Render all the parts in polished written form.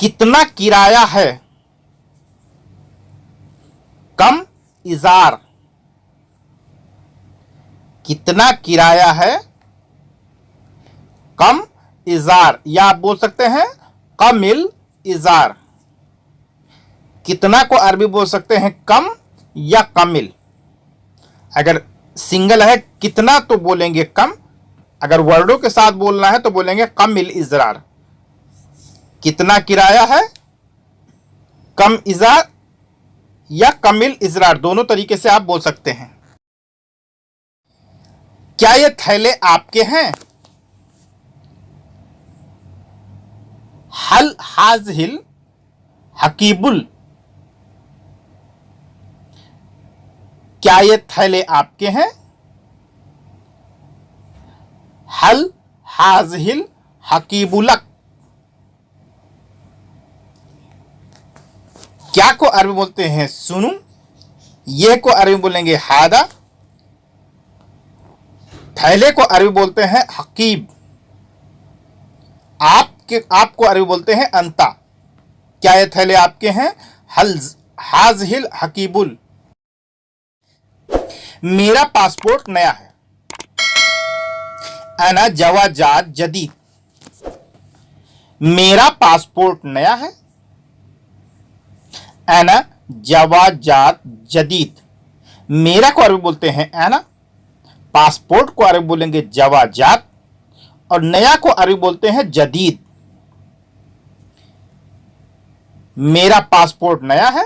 कितना किराया है, कम इजार। कितना किराया है, कम इजार, या आप बोल सकते हैं कमिल इजार। कितना को अरबी बोल सकते हैं कम या कमिल। अगर सिंगल है कितना तो बोलेंगे कम, अगर वर्डों के साथ बोलना है तो बोलेंगे कमिल इजरार। कितना किराया है, कम इजार या कमिल इजरार, दोनों तरीके से आप बोल सकते हैं। क्या ये थैले आपके हैं? हल हाजिल हकीबुल, क्या ये थैले आपके हैं? हल हाजिल हकीबुलक। क्या को अरबी बोलते हैं सुनु, ये को अरबी बोलेंगे हादा, थैले को अरबी बोलते हैं हकीब, आपको अरबी बोलते हैं अंता। क्या ये थैले आपके हैं? हल हाजिल हकीबुल। मेरा पासपोर्ट नया है। अना जवाजात जदीद, मेरा पासपोर्ट नया है। अना जवाजात जदीद, मेरा को अरबी बोलते हैं अना, पासपोर्ट को अरबी बोलेंगे जवाजात, और नया को अरबी बोलते हैं जदीद। मेरा पासपोर्ट नया है।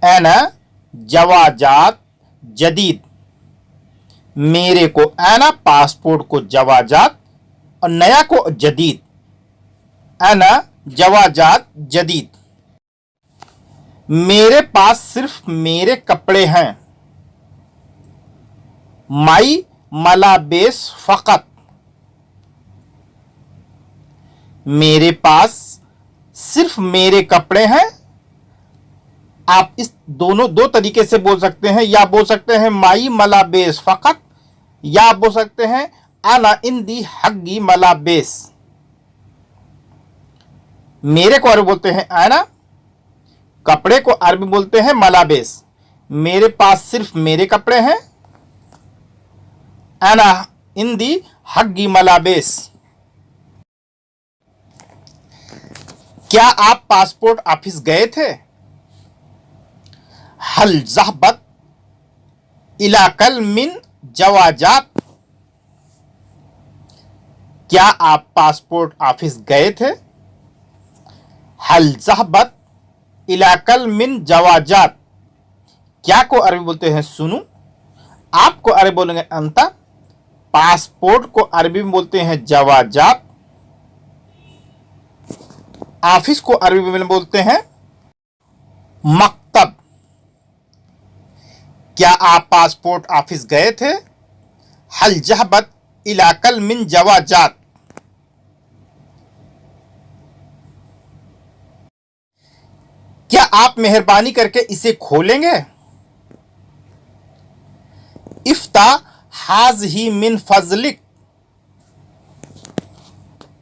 अना जवाजात जदीद, मेरे को अना, पासपोर्ट को जवाजात और नया को जदीद। अना जवाजात जदीद। मेरे पास सिर्फ मेरे कपड़े हैं। माई मलाबेस फकत, मेरे पास सिर्फ मेरे कपड़े हैं। आप इस दो तरीके से बोल सकते हैं, या बोल सकते हैं माई मलाबेस फकत, या आप बोल सकते हैं अना इंदी हग्गी मलाबेस। मेरे को अरबी बोलते हैं अना, कपड़े को अरबी बोलते हैं मलाबेस। मेरे पास सिर्फ मेरे कपड़े हैं। अना इंदी हग्गी मलाबेस। क्या आप पासपोर्ट ऑफिस गए थे? हल ज़हबत इलाकल मिन जवाजात, क्या आप पासपोर्ट ऑफिस गए थे? हल ज़हबत इलाकल मिन जवाजात, क्या को अरबी बोलते हैं सुनु, आपको अरबी बोलेंगे अंता, पासपोर्ट को अरबी में बोलते हैं जवाजात, ऑफिस को अरबी में बोलते हैं मकतब। क्या आप पासपोर्ट ऑफिस गए थे? हल जहबत इलाकल मिन जवाजात, क्या आप मेहरबानी करके इसे खोलेंगे? इफ्ता हाज ही मिन फजलिक,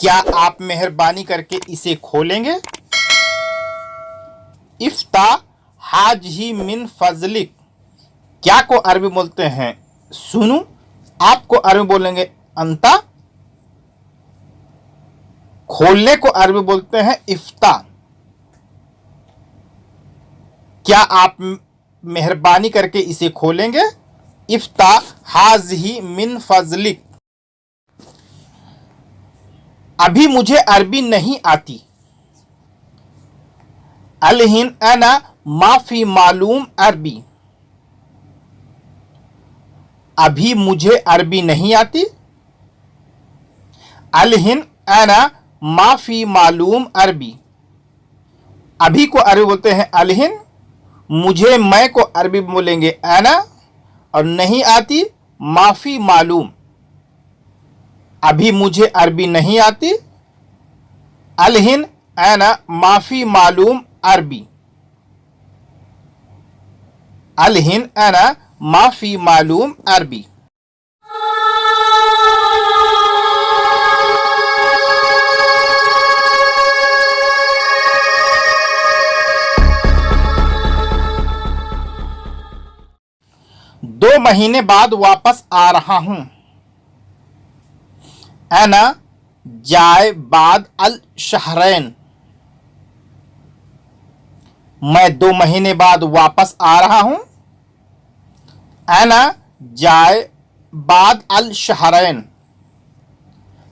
क्या आप मेहरबानी करके इसे खोलेंगे? इफ्ता हाज ही मिन फजलिक, क्या को अरबी बोलते हैं सुनु, आपको अरबी बोलेंगे अंता, खोलने को अरबी बोलते हैं इफ्ता। क्या आप मेहरबानी करके इसे खोलेंगे? इफ्ता हाज ही मिन फजलिक। अभी मुझे अरबी नहीं आती। अलहिन अना माफी मालूम अरबी, अभी मुझे अरबी नहीं आती। अलहिन अना माफी मालूम अरबी, अभी को अरबी बोलते हैं अलहिन, मुझे मैं को अरबी बोलेंगे अना, और नहीं आती माफी मालूम, अभी मुझे अरबी नहीं आती। अलहिन अना माफी मालूम अरबी, अलहिन अना माफी मालूम अरबी। 2 महीने बाद वापस आ रहा हूं। अना जाए बाद अल शहरैन, मैं 2 महीने बाद वापस आ रहा हूं। अना जाए बाद अल शहरैन,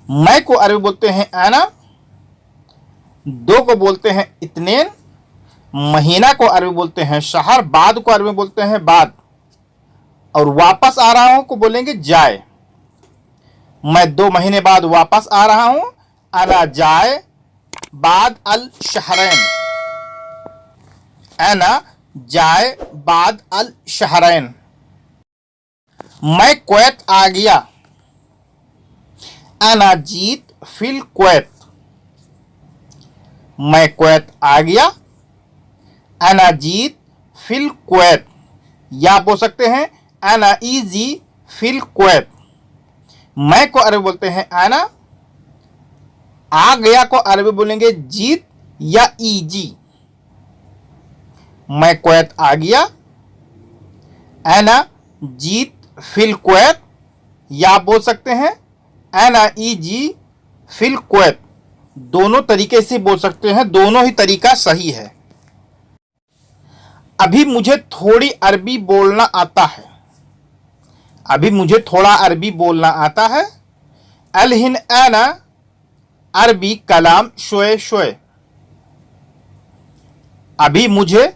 मैं को अरबी बोलते हैं अना, 2 को बोलते हैं इत्नेन, महीना को अरबी बोलते हैं शहर, बाद को अरबी बोलते हैं बाद, और वापस आ रहा हूं को बोलेंगे जाए। मैं 2 महीने बाद वापस आ रहा हूं। अना जाए बाद अल शहरैन, अना जाए बाद अल शहरैन, मैं कुवैत आ गया। अना जीत फिल कुवैत, मैं कुवैत आ गया। अना जीत फिल कुवैत, या बोल सकते हैं अना इजी फिल कुवैत, मैं को अरबी बोलते हैं अना, आ गया को अरबी बोलेंगे जीत या ईजी। मैं कुवैत आ गया। अना जीत फिल कुवैत, या बोल सकते हैं अना इजी फिल कुवैत, दोनों तरीके से बोल सकते हैं, दोनों ही तरीका सही है। अभी मुझे थोड़ी अरबी बोलना आता है। अभी मुझे थोड़ा अरबी बोलना आता है। अलहिन अना अरबी कलाम शोए शोए, अभी मुझे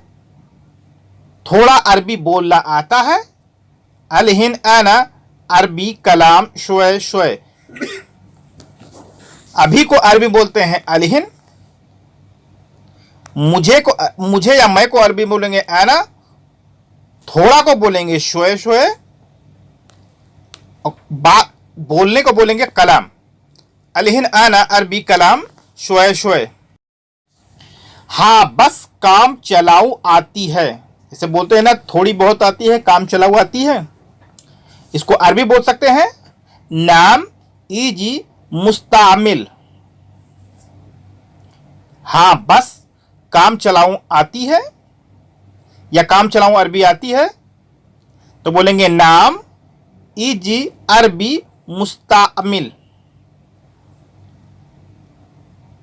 थोड़ा अरबी बोलना आता है। अलहिन अना अरबी कलाम शोए शोए, अभी को अरबी बोलते हैं अलहिन, मुझे या मैं को अरबी बोलेंगे अना, थोड़ा को बोलेंगे शोए शोए, और बोलने को बोलेंगे कलाम। अलहिन अना अरबी कलाम शोए शोए। हाँ बस काम चलाऊ आती है, इसे बोलते हैं ना थोड़ी बहुत आती है, काम चलाऊ आती है। इसको अरबी बोल सकते हैं नाम इजी मुस्तामिल। हाँ बस काम चलाऊं आती है, या काम चलाऊं अरबी आती है, तो बोलेंगे नाम इजी अरबी मुस्तामिल,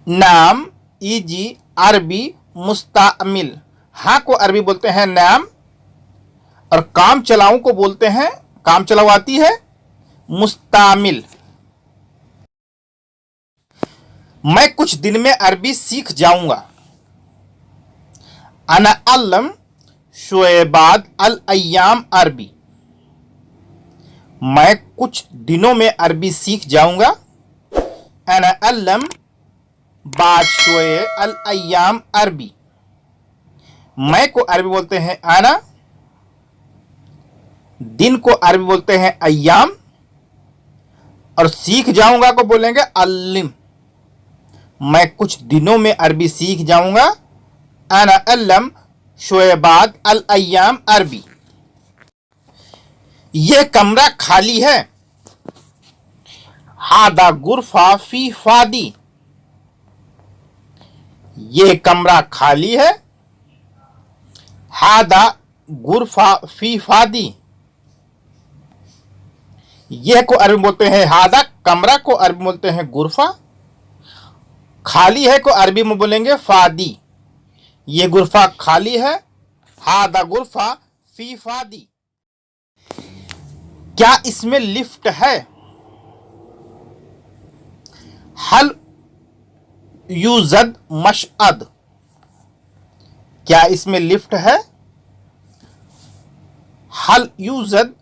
नाम इजी अरबी मुस्तामिल। हाँ को अरबी बोलते हैं नाम, और काम चलाऊं को बोलते हैं, काम चलाऊ आती है, मुस्तामिल। मैं कुछ दिन में अरबी सीख जाऊंगा। अना अल्लम शोए बाद अल अय्याम अरबी, मैं कुछ दिनों में अरबी सीख जाऊंगा। अना अल्लम बाद शोए अल अय्याम अरबी, मैं को अरबी बोलते हैं अना, दिन को अरबी बोलते हैं अय्याम, और सीख जाऊंगा को बोलेंगे अल्लिम, मैं कुछ दिनों में अरबी सीख जाऊंगा। अना अल्लम शोए बाद अल अय्याम अरबी, यह कमरा खाली है। हादा गुरफा फी फादी, यह कमरा खाली है। हादा गुरफा फी फादी, यह को अरबी बोलते हैं हादा, कमरा को अरबी बोलते हैं गुरफा, खाली है को अरबी में बोलेंगे फादी, ये गुरफा खाली है। हादा गुरफा फी फादी, क्या इसमें लिफ्ट है? हल यूजद मशअद, क्या इसमें लिफ्ट है? हल यूजद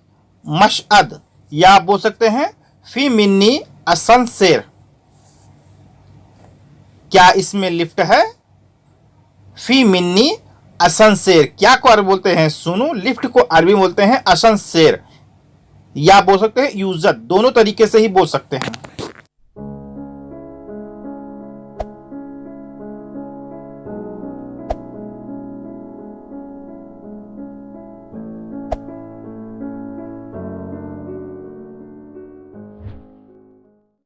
मशअद, या बोल सकते हैं फी मिन्नी असनसेर, क्या इसमें लिफ्ट है? फी मिन्नी असनसेर, क्या को अरबी बोलते हैं सुनो, लिफ्ट को अरबी बोलते हैं असनसेर, या बोल सकते हैं यूजद, दोनों तरीके से ही बोल सकते हैं।